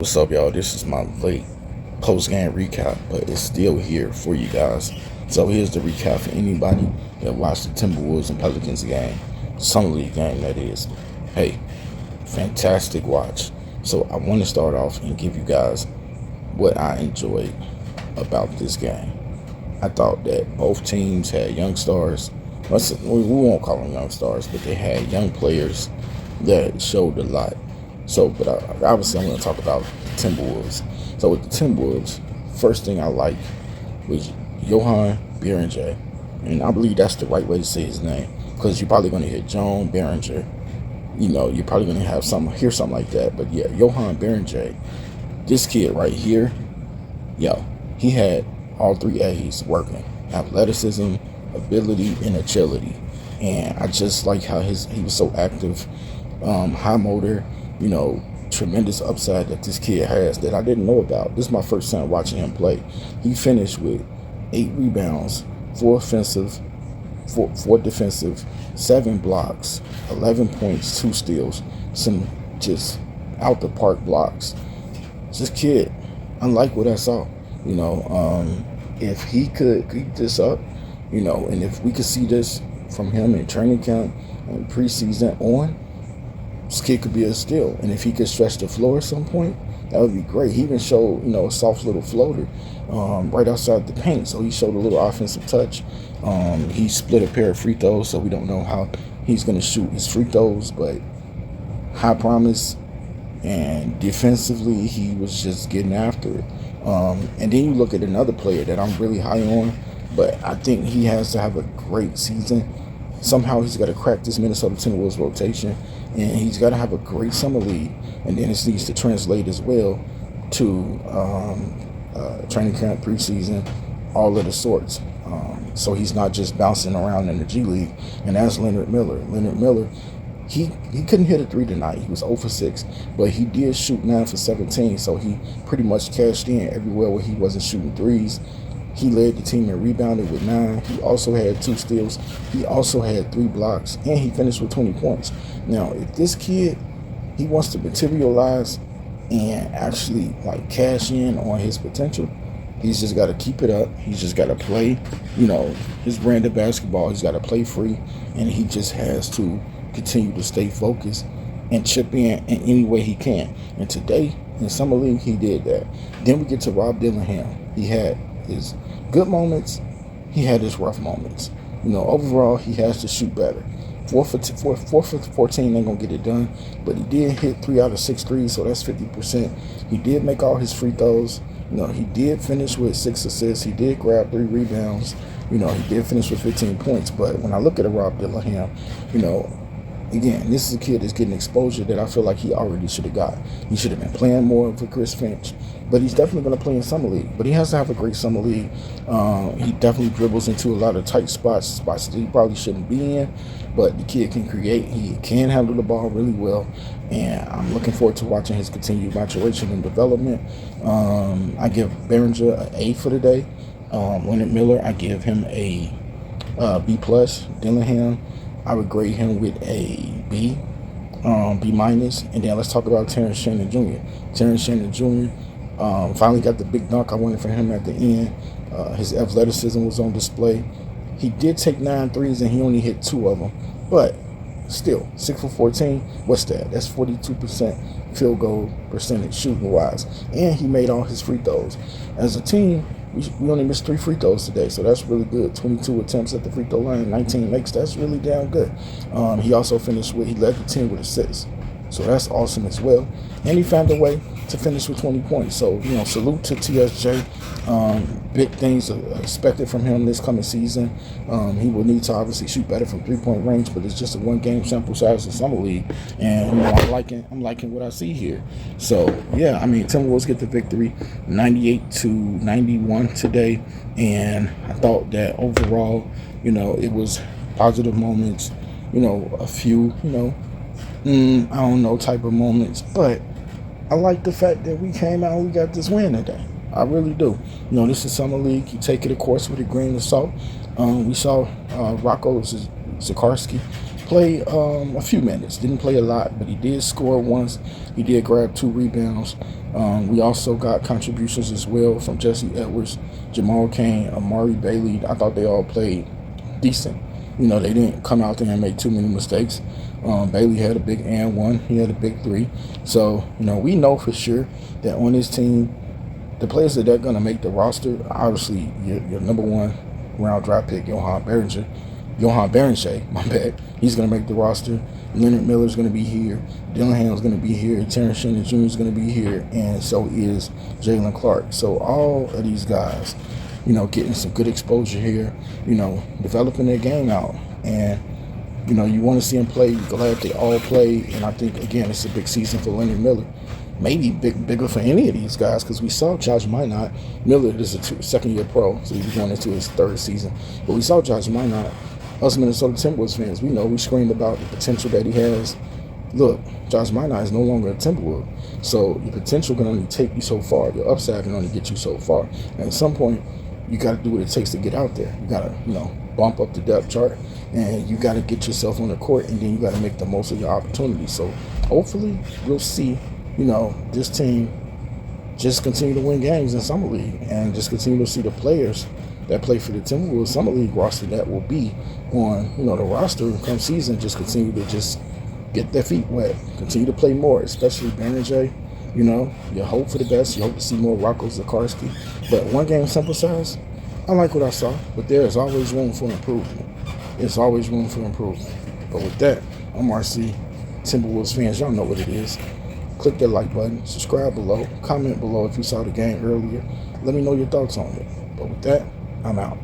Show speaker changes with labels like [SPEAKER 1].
[SPEAKER 1] What's up, y'all? This is my late post-game recap, but it's still here for you guys. So here's the recap for anybody that watched the Timberwolves and Pelicans game, summer league game that is. Hey, fantastic watch. So I want to start off and give you guys what I enjoyed about this game. I thought that both teams had young stars. We won't call them young stars, but they had young players that showed a lot. So, but obviously I'm going to talk about the Timberwolves. So with the Timberwolves, first thing I liked was Johan Beringer. And I believe that's the right way to say his name, because you're probably going to hear Joan Beringer. You're probably going to hear something like that. But yeah, Johan Beringer, this kid right here, he had all three A's working: athleticism, ability, and agility. And I just like how he was so active, high motor, tremendous upside that this kid has that I didn't know about. This is my first time watching him play. He finished with 8 rebounds, 4 offensive, 4 defensive, 7 blocks, 11 points, 2 steals, some just out the park blocks. This kid, unlike what I saw, if he could keep this up, and if we could see this from him in training camp and preseason on, this kid could be a steal. And if he could stretch the floor at some point, that would be great. He even showed, a soft little floater right outside the paint. So he showed a little offensive touch. He split a pair of free throws, so we don't know how he's going to shoot his free throws, but high promise. And defensively, he was just getting after it. And then you look at another player that I'm really high on, but I think he has to have a great season. Somehow he's got to crack this Minnesota Timberwolves rotation, and he's got to have a great summer league, and then it needs to translate as well to training camp, preseason, all of the sorts. So he's not just bouncing around in the G League. And that's Leonard Miller. Leonard Miller, he couldn't hit a 3 tonight. He was 0 for 6, but he did shoot 9 for 17, so he pretty much cashed in everywhere where he wasn't shooting threes. He led the team and rebounded with 9. He also had 2 steals. He also had 3 blocks, and he finished with 20 points. Now, if this kid, he wants to materialize and actually cash in on his potential, he's just got to keep it up. He's just got to play, his brand of basketball. He's got to play free, and he just has to continue to stay focused and chip in any way he can. And today, in Summer League, he did that. Then we get to Rob Dillingham. He had his good moments, he had his rough moments. Overall, he has to shoot better. 4 for 14 ain't gonna get it done, but he did hit 3 out of 6 threes, so that's 50%. He did make all his free throws. He did finish with 6 assists. He did grab 3 rebounds. He did finish with 15 points. But when I look at a Rob Dillingham, again, this is a kid that's getting exposure that I feel like he already should have got. He should have been playing more for Chris Finch, but he's definitely going to play in Summer League. But he has to have a great Summer League. He definitely dribbles into a lot of tight spots that he probably shouldn't be in, but the kid can create. He can handle the ball really well, and I'm looking forward to watching his continued maturation and development. I give Beringer an A for the day. Leonard Miller, I give him a B+. Dillingham, I would grade him with a B, B-. And then let's talk about Terrence Shannon Jr. Terrence Shannon Jr. Finally got the big dunk I wanted for him at the end. His athleticism was on display. He did take 9 threes and he only hit 2 of them. But still, 6 for 14, what's that? That's 42% field goal percentage shooting-wise. And he made all his free throws. As a team, we only missed 3 free throws today, so that's really good. 22 attempts at the free throw line, 19 makes. That's really damn good. He also he led the team with assists, so that's awesome as well. And he found a way to finish with 20 points. So, salute to TSJ. Big things expected from him this coming season. He will need to obviously shoot better from 3-point range, but it's just a 1-game sample size in Summer League. And I'm liking what I see here. So yeah, Timberwolves get the victory, 98-91 today. And I thought that overall, it was positive moments, a few, I don't know type of moments, but I like the fact that we came out and we got this win today. I really do. This is Summer League. You take it, of course, with a grain of salt. We saw Rocco Zikarsky played a few minutes. Didn't play a lot, but he did score once. He did grab 2 rebounds. We also got contributions as well from Jesse Edwards, Jamal Cain, Amari Bailey. I thought they all played decent. They didn't come out there and make too many mistakes. Bailey had a big and one. He had a big 3. So, we know for sure that on this team, the players that are going to make the roster, obviously, your number 1 round draft pick, Johan Berenger, my bad. He's going to make the roster. Leonard Miller's going to be here. Dylan Ham's going to be here. Terrence Shannon Jr. is going to be here. And so is Jalen Clark. So all of these guys, getting some good exposure here, developing their game out. And, you want to see them play. You're glad they all play. And I think, again, it's a big season for Leonard Miller. Maybe bigger for any of these guys, because we saw Josh Minot. Miller is a second-year pro, so he's going into his 3rd season. But we saw Josh Minot. Us Minnesota Timberwolves fans, we screamed about the potential that he has. Look, Josh Minot is no longer a Timberwolf. So your potential can only take you so far. Your upside can only get you so far. And at some point, you got to do what it takes to get out there. You got to, bump up the depth chart, and you got to get yourself on the court, and then you got to make the most of your opportunities. So hopefully we'll see, this team just continue to win games in Summer League, and just continue to see the players that play for the Timberwolves Summer League roster that will be on, the roster come season, just continue to just get their feet wet, continue to play more, especially Berenger. You hope for the best. You hope to see more Rocco Zakarsky. But one game sample size, I like what I saw, but there is always room for improvement. It's always room for improvement. But with that, I'm RC. Timberwolves fans, y'all know what it is. Click that like button, subscribe below, comment below if you saw the game earlier. Let me know your thoughts on it. But with that, I'm out.